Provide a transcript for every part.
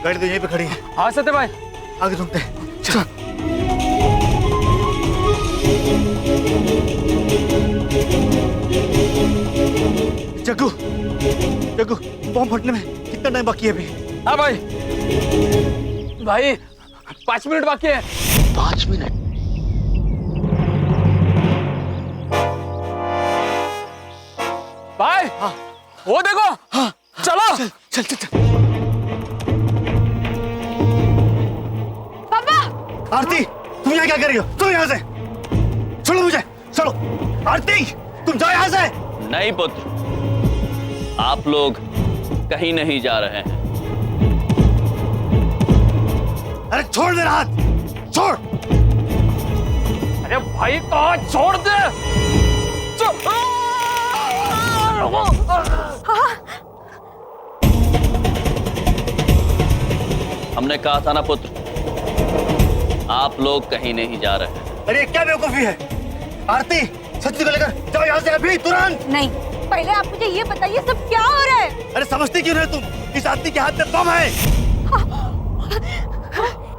गाड़ी तो यहीं पे खड़ी है। हाँ सत्य भाई, आगे रुकते हैं। चलो। जग्गू, जग्गू, बॉम्ब फटने में कितना टाइम बाकी है अभी? हाँ भाई, भाई 5 मिनट बाकी है। 5 मिनट? भाई हाँ, वो देखो। हाँ, चलो। चल चल चल चल। पापा! आरती, तुम यहाँ क्या कर रही हो? तुम यहाँ से छोड़ो मुझे, छोड़ो। आरती, तुम जाओ यहाँ से। नहीं पुत्र, आप लोग कहीं नहीं जा रहे हैं। अरे छोड़ मेरा हाथ, छोड़। अरे भाई कहाँ छोड़ दे। हमने कहा था ना पुत्र, आप लोग कहीं नहीं जा रहे हैं। अरे क्या बेवकूफी है? आरती, सच्ची को लेकर जाओ यहाँ से अभी, तुरंत। नहीं, पहले आप मुझे ये बताइए सब क्या हो रहा है? अरे समझती क्यों नहीं तुम? इस आदमी के हाथ में बम है।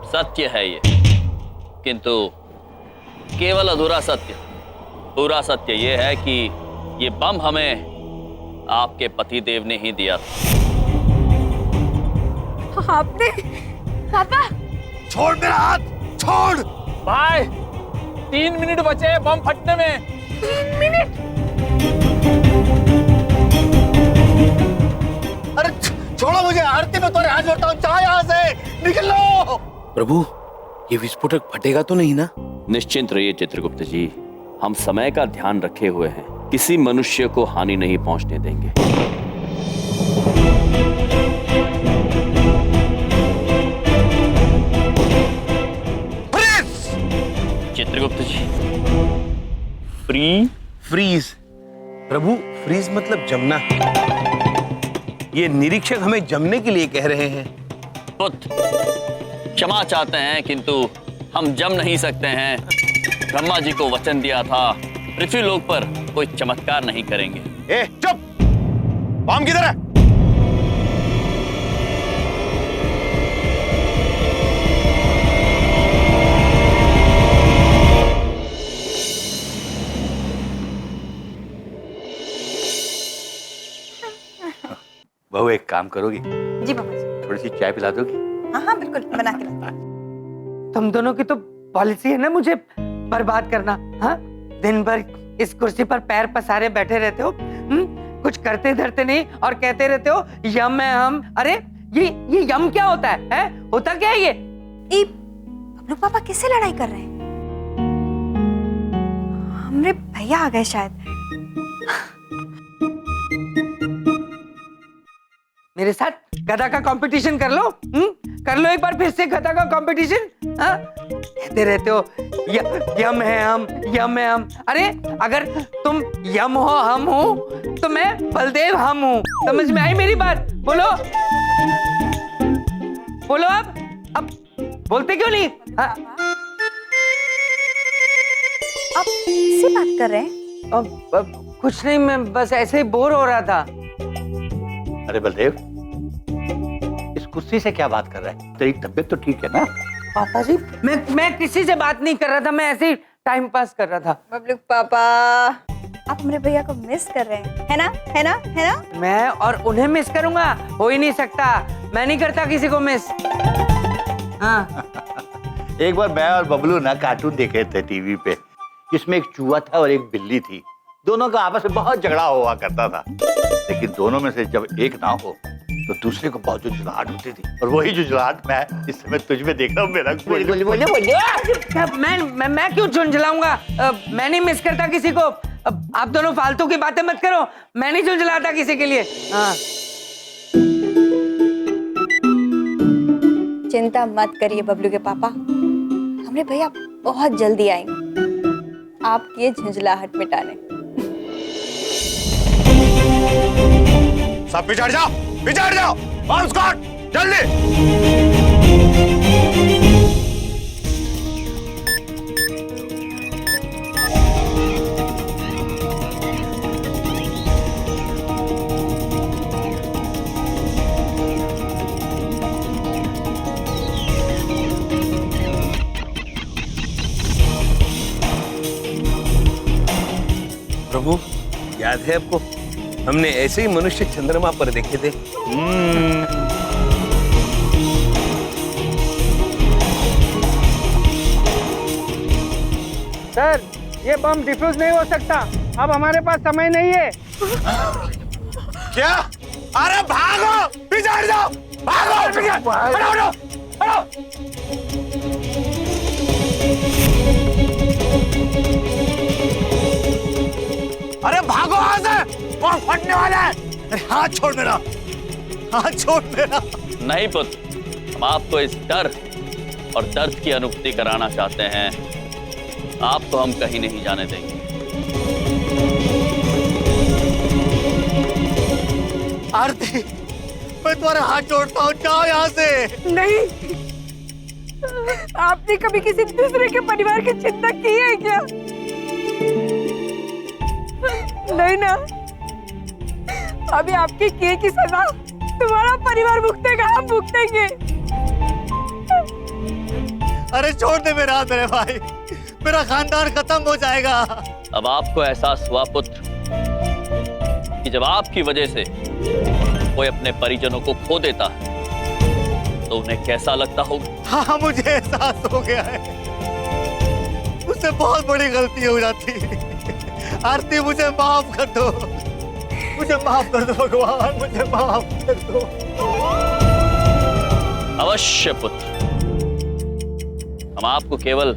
सत्य है ये, किंतु केवल अधूरा सत्य। पूरा सत्य ये है कि ये बम हमें आपके पतिदेव ने ही दिया था। आपने? पापा! छोड़ मेरा हाथ, छोड़। भाई 3 मिनट बचे हैं बम फटने में। 3 मिनट? अरे छोड़ो मुझे, आरती में तुम्हारे हाथ जोड़ता हूँ, जाओ यहाँ से, निकल लो। प्रभु, ये विस्फोटक फटेगा तो नहीं ना? निश्चिंत रहिए चित्रगुप्त जी, हम समय का ध्यान रखे हुए हैं, किसी मनुष्य को हानि नहीं पहुंचने देंगे। चित्रगुप्त जी, फ्रीज। प्रभु, फ्रीज मतलब जमना। ये निरीक्षक हमें जमने के लिए कह रहे हैं। पुत्र, क्षमा चाहते हैं किंतु हम जम नहीं सकते हैं। ब्रह्मा जी को वचन दिया था, पृथ्वी लोक पर कोई चमत्कार नहीं करेंगे। ए, चुप! बम किधर है? बहू, एक काम करोगी? जी पापा जी। थोड़ी सी चाय पिला दोगी? हाँ हाँ बिल्कुल, बना के लाती हूँ। तुम दोनों की तो पॉलिसी है ना मुझे बर्बाद करना। हाँ, दिन भर इस कुर्सी पर पैर पसारे बैठे रहते हो, कुछ करते धरते नहीं और कहते रहते हो यम है हम। अरे ये यम क्या होता है? होता क्या है ये? बबलू पापा किससे लड़ाई कर रहे हैं? हमरे भैया आ गए शायद। मेरे साथ गधा का कंपटीशन कर लो। कर लो एक बार फिर से गधा का कंपटीशन। कहते रहते हो यम है हम, यम है हम। अरे अगर तुम यम हो हम हो तो मैं बलदेव हम हूँ। समझ में आई मेरी बात? बोलो बोलो। अब बोलते क्यों नहीं? आप किससे बात कर रहे हैं? अब कुछ नहीं, मैं बस ऐसे ही बोर हो रहा था। अरे बलदेव, इस कुर्सी से क्या बात कर रहा है? तेरी तबीयत तो ठीक है ना? पापा जी, मैं किसी से बात नहीं कर रहा था, मैं ऐसे ही टाइम पास कर रहा था। बबलू पापा, आप हमारे भैया को मिस कर रहे हैं, है ना? है ना? है ना? मैं और उन्हें मिस करूंगा? हो ही नहीं सकता, मैं नहीं करता किसी को मिस। हाँ। एक बार मैं और बबलू ना कार्टून देख रहे थे टीवी पे, जिसमें एक चूहा था और एक बिल्ली थी। दोनों का आपस में बहुत झगड़ा हुआ करता था, लेकिन दोनों में से जब एक ना हो तो दूसरे को बहुत जुझलाहट होती थी। और वही जुझलाहट मैं इस समय तुझ में देख रहा हूँ। मेरा मैं क्यों झुंझलाऊंगा? मैं नहीं मिस करता किसी को। आप दोनों फालतू की बातें मत करो, मैं नहीं झुंझलाता किसी के लिए। हाँ। चिंता मत करिए बबलू के पापा, हमारे भैया बहुत जल्दी आएंगे आपकी ये झुंझलाहट मिटाने। सब पिछड़ जाओ, पिछड़ जाओ, बॉम्ब स्क्वाड, जल्दी। प्रभु, याद है आपको, हमने ऐसे ही मनुष्य चंद्रमा पर देखे थे। सर, ये बम डिफ्यूज नहीं हो सकता। अब हमारे पास समय नहीं है। क्या? अरे भागो, पीछे हट जाओ, भागो, पीछे, हटो, हटो, हटो। अरे भागो यहाँ से, और फटने वाला है। अरे हाथ छोड़ मेरा, हाथ छोड़ मेरा। नहीं पुत्र, हम आपको इस डर और दर्द की अनुभूति कराना चाहते हैं। आपको हम कहीं नहीं जाने देंगे। आरती, मैं तुम्हारे हाथ जोड़ता हूँ, जाओ यहाँ से। नहीं, आपने कभी किसी दूसरे के परिवार की चिंता की है क्या? नहीं ना। अभी आपके किए की सजा तुम्हारा परिवार भुगतेगा, हम भुगतेंगे। अरे छोड़ दे मेरा हाथ मेरे भाई, मेरा खानदान खत्म हो जाएगा। अब आपको एहसास हुआ पुत्र कि जब आपकी वजह से कोई अपने परिजनों को खो देता है तो उन्हें कैसा लगता होगा। हाँ, मुझे एहसास हो गया है, मुझसे बहुत बड़ी गलती हो जाती। आरती, मुझे माफ कर दो, मुझे माफ कर दो भगवान, मुझे माफ कर दो। अवश्य पुत्र, हम आपको केवल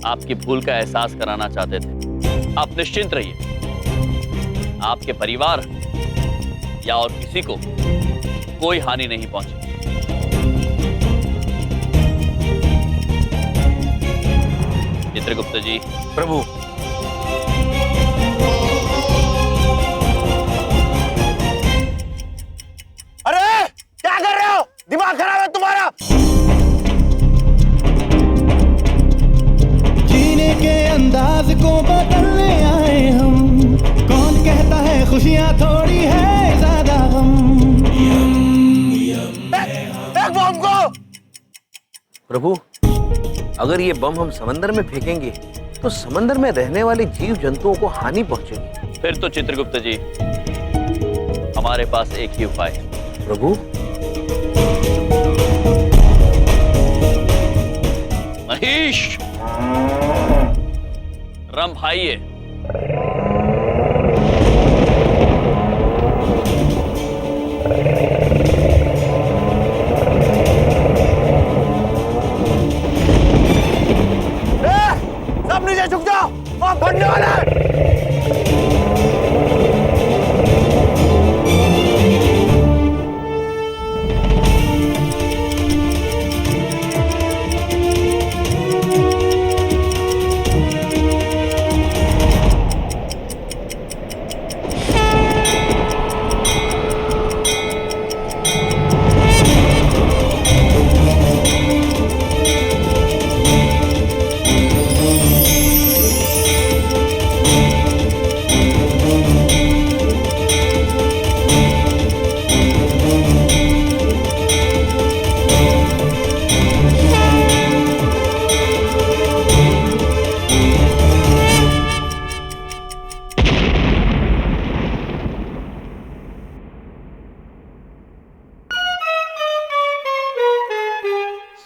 आपकी भूल का एहसास कराना चाहते थे। आप निश्चिंत रहिए, आपके परिवार या और किसी को कोई हानि नहीं पहुंची। चित्रगुप्त जी। प्रभु, अरे क्या कर रहे हो? दिमाग खराब है तुम्हारा? जीने के अंदाज को बदलने आए हम। कौन कहता है खुशियां थोड़ी है ज्यादा गम। एक बम को। प्रभु, अगर ये बम हम समंदर में फेंकेंगे तो समंदर में रहने वाले जीव जंतुओं को हानि पहुंचेगी। फिर तो चित्रगुप्त जी, हमारे पास एक ही उपाय है। प्रभु, महेश, रंभाइए। सब नीचे झुक जाओ, और फटने वाला है।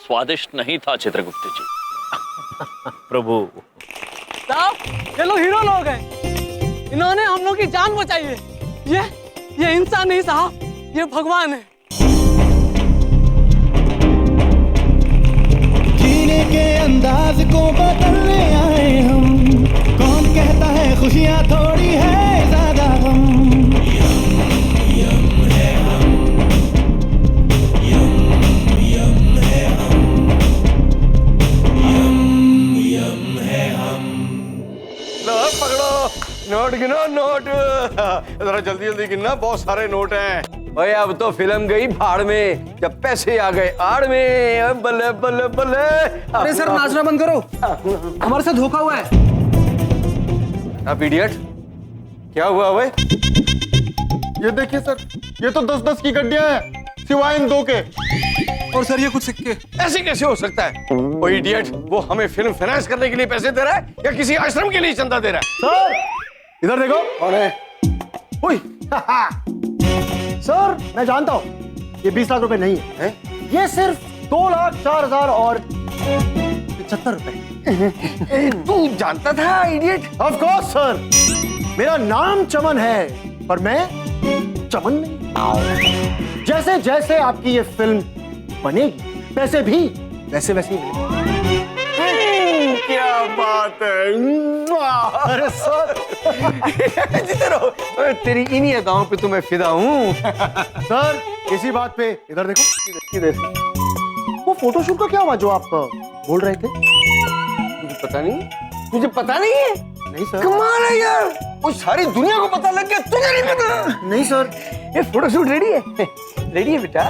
स्वादिष्ट नहीं था चित्रगुप्त जी। प्रभु, साहब, ये लोग हीरो लोग हैं। इन्होंने हम लोग की जान बचाई है। ये इंसान नहीं साहब, ये भगवान है। जीने के अंदाज को बदलने आए हम। कौन कहता है खुशियां थोड़ी है ज्यादा गम। नोट गिनो, नोट जरा जल्दी जल्दी गिनना, बहुत सारे नोट हैं। ओए अब तो फिल्म गई भाड़ में, जब पैसे आ गए आड़ में। बल्ले बल्ले बल्ले। अरे सर, नाचना बंद करो, हमारे साथ धोखा हुआ है। अब इडियट, क्या हुआ ओए? ये देखिए सर, ये तो 10-10 की गड्डियां हैं, सिवाय इन 2 के। और सर, ये कुछ सिक्के। ऐसे कैसे हो सकता है? वो इडियट, वो हमें फिल्म फाइनेंस करने के लिए पैसे दे रहा है या किसी आश्रम के लिए चंदा दे रहा है? सर, इधर देखो। कौन है? ओए, सर मैं जानता हूँ ये 20 लाख रुपए नहीं है, ये सिर्फ 2,04,000 और 75 रुपए। तू जानता था इडियट? ऑफ कोर्स सर, मेरा नाम चमन है पर मैं चमन नहीं। जैसे जैसे आपकी ये फिल्म बनेगी पैसे भी वैसे वैसे ही मिलेंगे। क्या बात है। अरे सर जीते रहो। अरे तेरी इन्हीं अदाओं पे तो मैं फिदा हूँ। सर इसी बात पे इधर देखो। किधर? वो फोटोशूट का क्या हुआ जो आप बोल रहे थे? मुझे पता नहीं। तुझे पता नहीं है? नहीं सर। कमाल है यार, वो सारी दुनिया को पता लग गया, तुझे नहीं पता? नहीं सर। ये फोटोशूट रेडी है? रेडी है बेटा,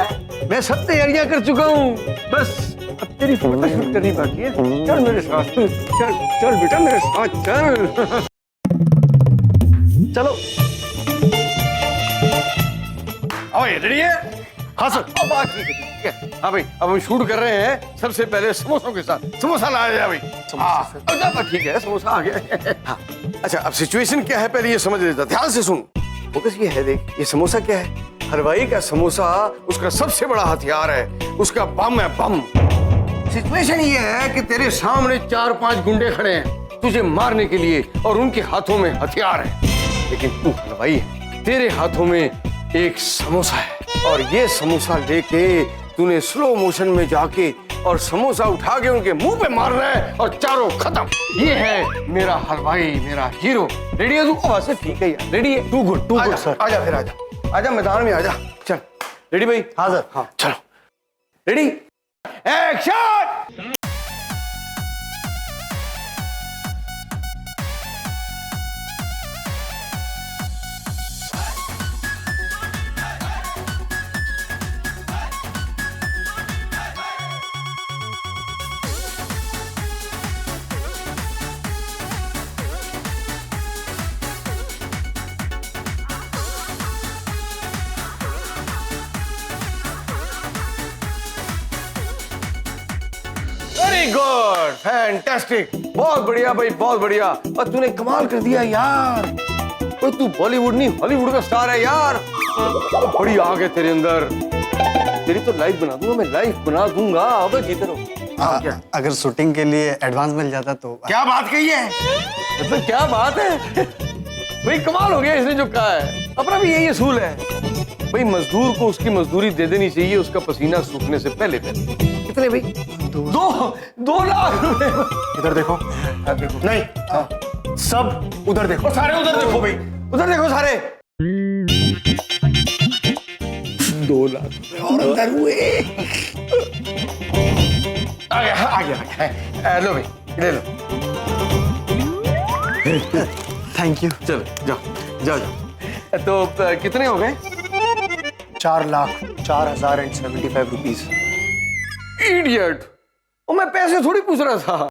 मैं सब तैयारियां कर चुका हूँ, बस अब तेरी फोटोशूट करनी बाकी है। चल मेरे साथ, चल चल बेटा मेरे साथ चल। चलो। आओ, ये रेडी है? हाँ सर। अब बात ठीक है। हाँ भाई, अब हम शूट कर रहे हैं, सबसे पहले समोसों के साथ। समोसा लाया जा भाई। हाँ, अब ठीक है, समोसा आ गया। हाँ, अच्छा अब सिचुएशन क्या है पहले ये समझ लेता, ध्यान से सुन। फोकस ये है, देख ये समोसा क्या है? हलवाई का समोसा उसका सबसे बड़ा हथियार है, उसका बम है, बम। सिचुएशन ये है कि तेरे सामने 4-5 गुंडे खड़े हैं तुझे मारने के लिए और उनके हाथों में हथियार है, लेकिन तू हलवाई है, तेरे हाथों में एक समोसा है और ये समोसा लेके तूने स्लो मोशन में जाके और समोसा उठा के उनके मुंह पे मारना है और चारों खत्म। ये है मेरा हलवाई, मेरा हीरो। रेडी है तू? बस ठीक है यार, रेडी है। Too good sir. आजा फिर, आजा आजा मैदान में आजा। चल रेडी भाई? हाँ सर। हाँ चलो ready, action. Very good, fantastic, बहुत बढ़िया भाई, बहुत बढ़िया। और तूने कमाल कर दिया यार। ओए तू बॉलीवुड नहीं हॉलीवुड का स्टार है यार। बड़ी आग है तेरे अंदर। तेरी तो लाइफ बना दूंगा मैं, लाइफ बना दूंगा। अब जीते रहो। अगर शूटिंग के लिए एडवांस मिल जाता तो। क्या बात कही है? मतलब क्या बात है भाई, कमाल हो गया इसने जो कहा है। अपना भी यही असूल है भाई, मजदूर को उसकी मजदूरी दे देनी चाहिए उसका पसीना सूखने से पहले पहले। कितने भाई? 2 लाख रुपए। इधर देखो। देखो नहीं हाँ। सब उधर देखो। सारे उधर देखो भाई, उधर देखो सारे। 2 लाख रुपए और अंदर हुए। आ गया आ गया आ गया। लो भाई ले लो। Thank you. चलो जाओ जाओ जाओ। तो कितने हो गए? 4,04,075 रुपीज। इडियट, और मैं पैसे थोड़ी पूछ रहा था,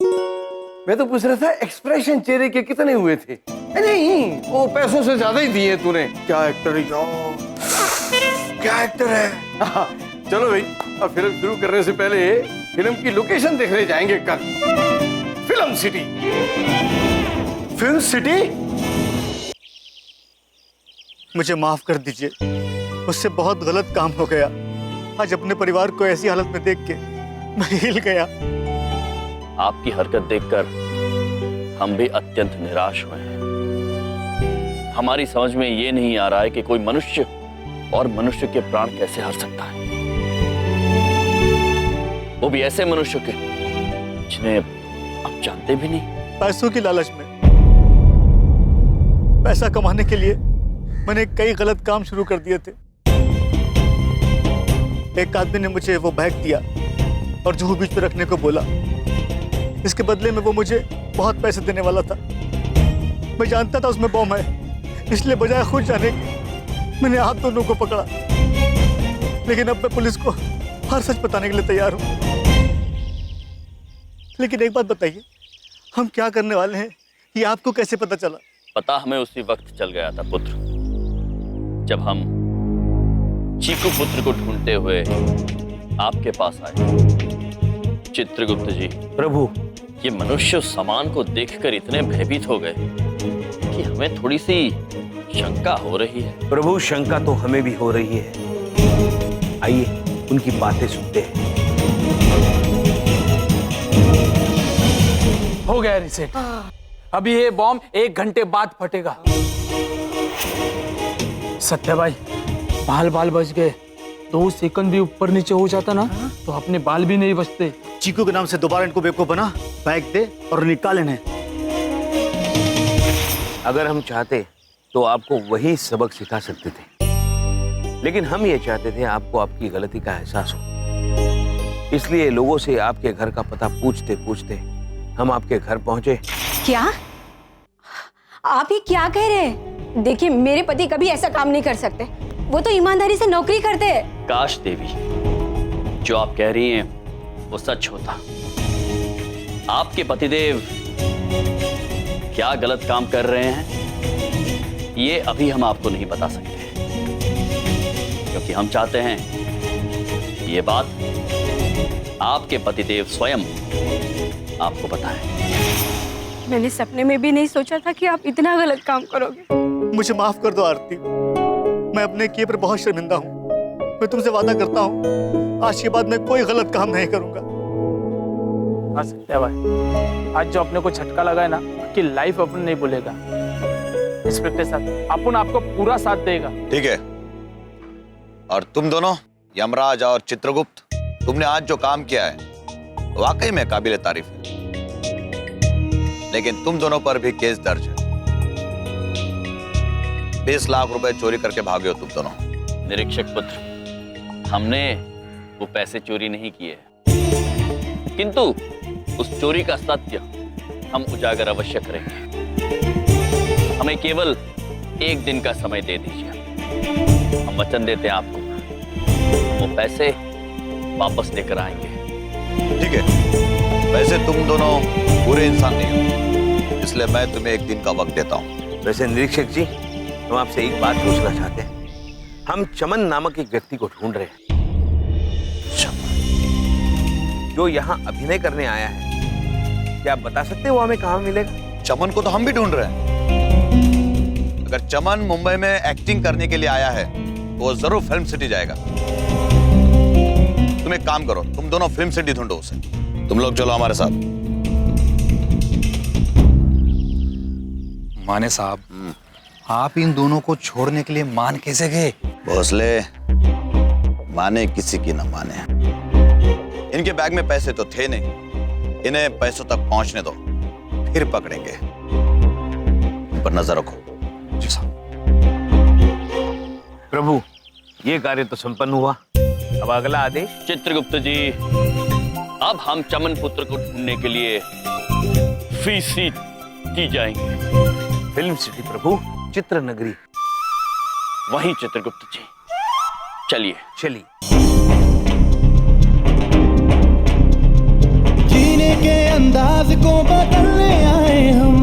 मैं तो पूछ रहा था एक्सप्रेशन चेहरे के कितने हुए थे। नहीं, वो पैसों से ज्यादा ही दिए तूने। क्या एक्टर है यार, क्या एक्टर है। चलो भाई, अब फिल्म शुरू करने से पहले फिल्म की लोकेशन देखने जाएंगे कल। Film city. Film city? मुझे माफ कर दीजिए, उससे बहुत गलत काम हो गया। आज अपने परिवार को ऐसी हालत में देख के मैं हिल गया। आपकी हरकत देखकर हम भी अत्यंत निराश हुए हैं। हमारी समझ में ये नहीं आ रहा है कि कोई मनुष्य और मनुष्य के प्राण कैसे हार सकता है, वो भी ऐसे मनुष्य के जिन्हें आप जानते भी नहीं। पैसों की लालच में, पैसा कमाने के लिए मैंने कई गलत काम शुरू कर दिए थे। एक आदमी ने मुझे वो बैग दिया और जूहू बीच पे रखने को बोला। इसके बदले में वो मुझे बहुत पैसे देने वाला था। मैं जानता था उसमें बम है, इसलिए बजाय खुद जाने के मैंने आप दोनों को पकड़ा। लेकिन अब मैं पुलिस को हर सच बताने के लिए तैयार हूं। लेकिन एक बात बताइए, हम क्या करने वाले हैं, ये आपको कैसे पता चला? पता हमें उसी वक्त चल गया था पुत्र, जब हम चीकू पुत्र को ढूंढते हुए आपके पास आए। चित्रगुप्त जी, प्रभु, ये मनुष्य उस सामान को देखकर इतने भयभीत हो गए कि कि हमें थोड़ी सी शंका हो रही है। प्रभु, शंका तो हमें भी हो रही है। आइए उनकी बातें सुनते हैं। हो गया रिसेट। अभी ये बॉम्ब 1 घंटे बाद फटेगा। सत्या भाई, बाल बच गए। 2 सेकंड भी ऊपर नीचे हो जाता ना तो अपने बाल भी नहीं बचते। चीकू के नाम से दोबारा इनको बेवकूफ बना, बैग दे और निकाल इन्हें। अगर हम चाहते तो आपको वही सबक सिखा सकते थे, लेकिन हम ये चाहते थे आपको आपकी गलती का एहसास हो। इसलिए लोगों से आपके घर का पता पूछते पूछते हम आपके घर पहुंचे। क्या आप ये क्या कह रहे हैं? देखिए, मेरे पति कभी ऐसा काम नहीं कर सकते। वो तो ईमानदारी से नौकरी करते हैं। काश देवी, जो आप कह रही हैं वो सच होता। आपके पतिदेव क्या गलत काम कर रहे हैं ये अभी हम आपको नहीं बता सकते, क्योंकि हम चाहते हैं कि ये बात आपके पतिदेव स्वयं आपको बताएं। मैंने सपने में भी नहीं सोचा था कि आप इतना गलत काम करोगे। मुझे माफ कर दो आरती, मैं अपने किए पर बहुत शर्मिंदा हूँ। मैं तुमसे वादा करता हूँ आज के बाद मैं कोई गलत काम नहीं करूंगा। हाँ सत्या भाई, आज जो अपने को झटका लगा है ना कि लाइफ अपन नहीं भूलेगा। रिस्पेक्ट के साथ अपन आपको पूरा साथ देगा। ठीक है। और तुम दोनों, यमराज और चित्रगुप्त, तुमने आज जो काम किया है वाकई में काबिल तारीफ है, लेकिन तुम दोनों पर भी केस दर्ज है। 20 लाख रुपए चोरी करके भागे हो तुम दोनों। निरीक्षक पुत्र, हमने वो पैसे चोरी नहीं किए, किंतु उस चोरी का सत्य हम उजागर अवश्य करेंगे। हमें केवल 1 दिन का समय दे दीजिए। हम वचन देते हैं आपको, वो पैसे वापस लेकर आएंगे। ठीक है। वैसे तुम दोनों बुरे इंसान नहीं हो, इसलिए मैं तुम्हें 1 दिन का वक्त देता हूँ। वैसे निरीक्षक जी, हम आपसे एक बात पूछना चाहते हैं। हम चमन नामक एक व्यक्ति को ढूंढ रहे हैं जो यहाँ अभिनय करने आया है। क्या आप बता सकते हैं वो हमें कहाँ मिलेगा? चमन को तो हम भी ढूंढ रहे हैं। अगर चमन मुंबई में एक्टिंग करने के लिए आया है तो वो जरूर फिल्म सिटी जाएगा। तुम एक काम करो, तुम दोनों फिल्म सिटी ढूंढो उसे। तुम लोग चलो हमारे साथ। माने साहब, आप इन दोनों को छोड़ने के लिए मान कैसे गए? भोसले, माने किसी की न माने। इनके बैग में पैसे तो थे नहीं, इन्हें पैसों तक पहुंचने दो, फिर पकड़ेंगे। इन पर नजर रखो। जी साहब। प्रभु, ये कार्य तो संपन्न हुआ। अब अगला आदेश। चित्रगुप्त जी, अब हम चमन पुत्र को ढूंढने के लिए फ्री सीट दी जाएंगे। फिल्म सिटी प्रभु, चित्र नगरी। वही चित्रगुप्त जी, चलिए। चलिए। जीने के अंदाज को बदलने आए हम।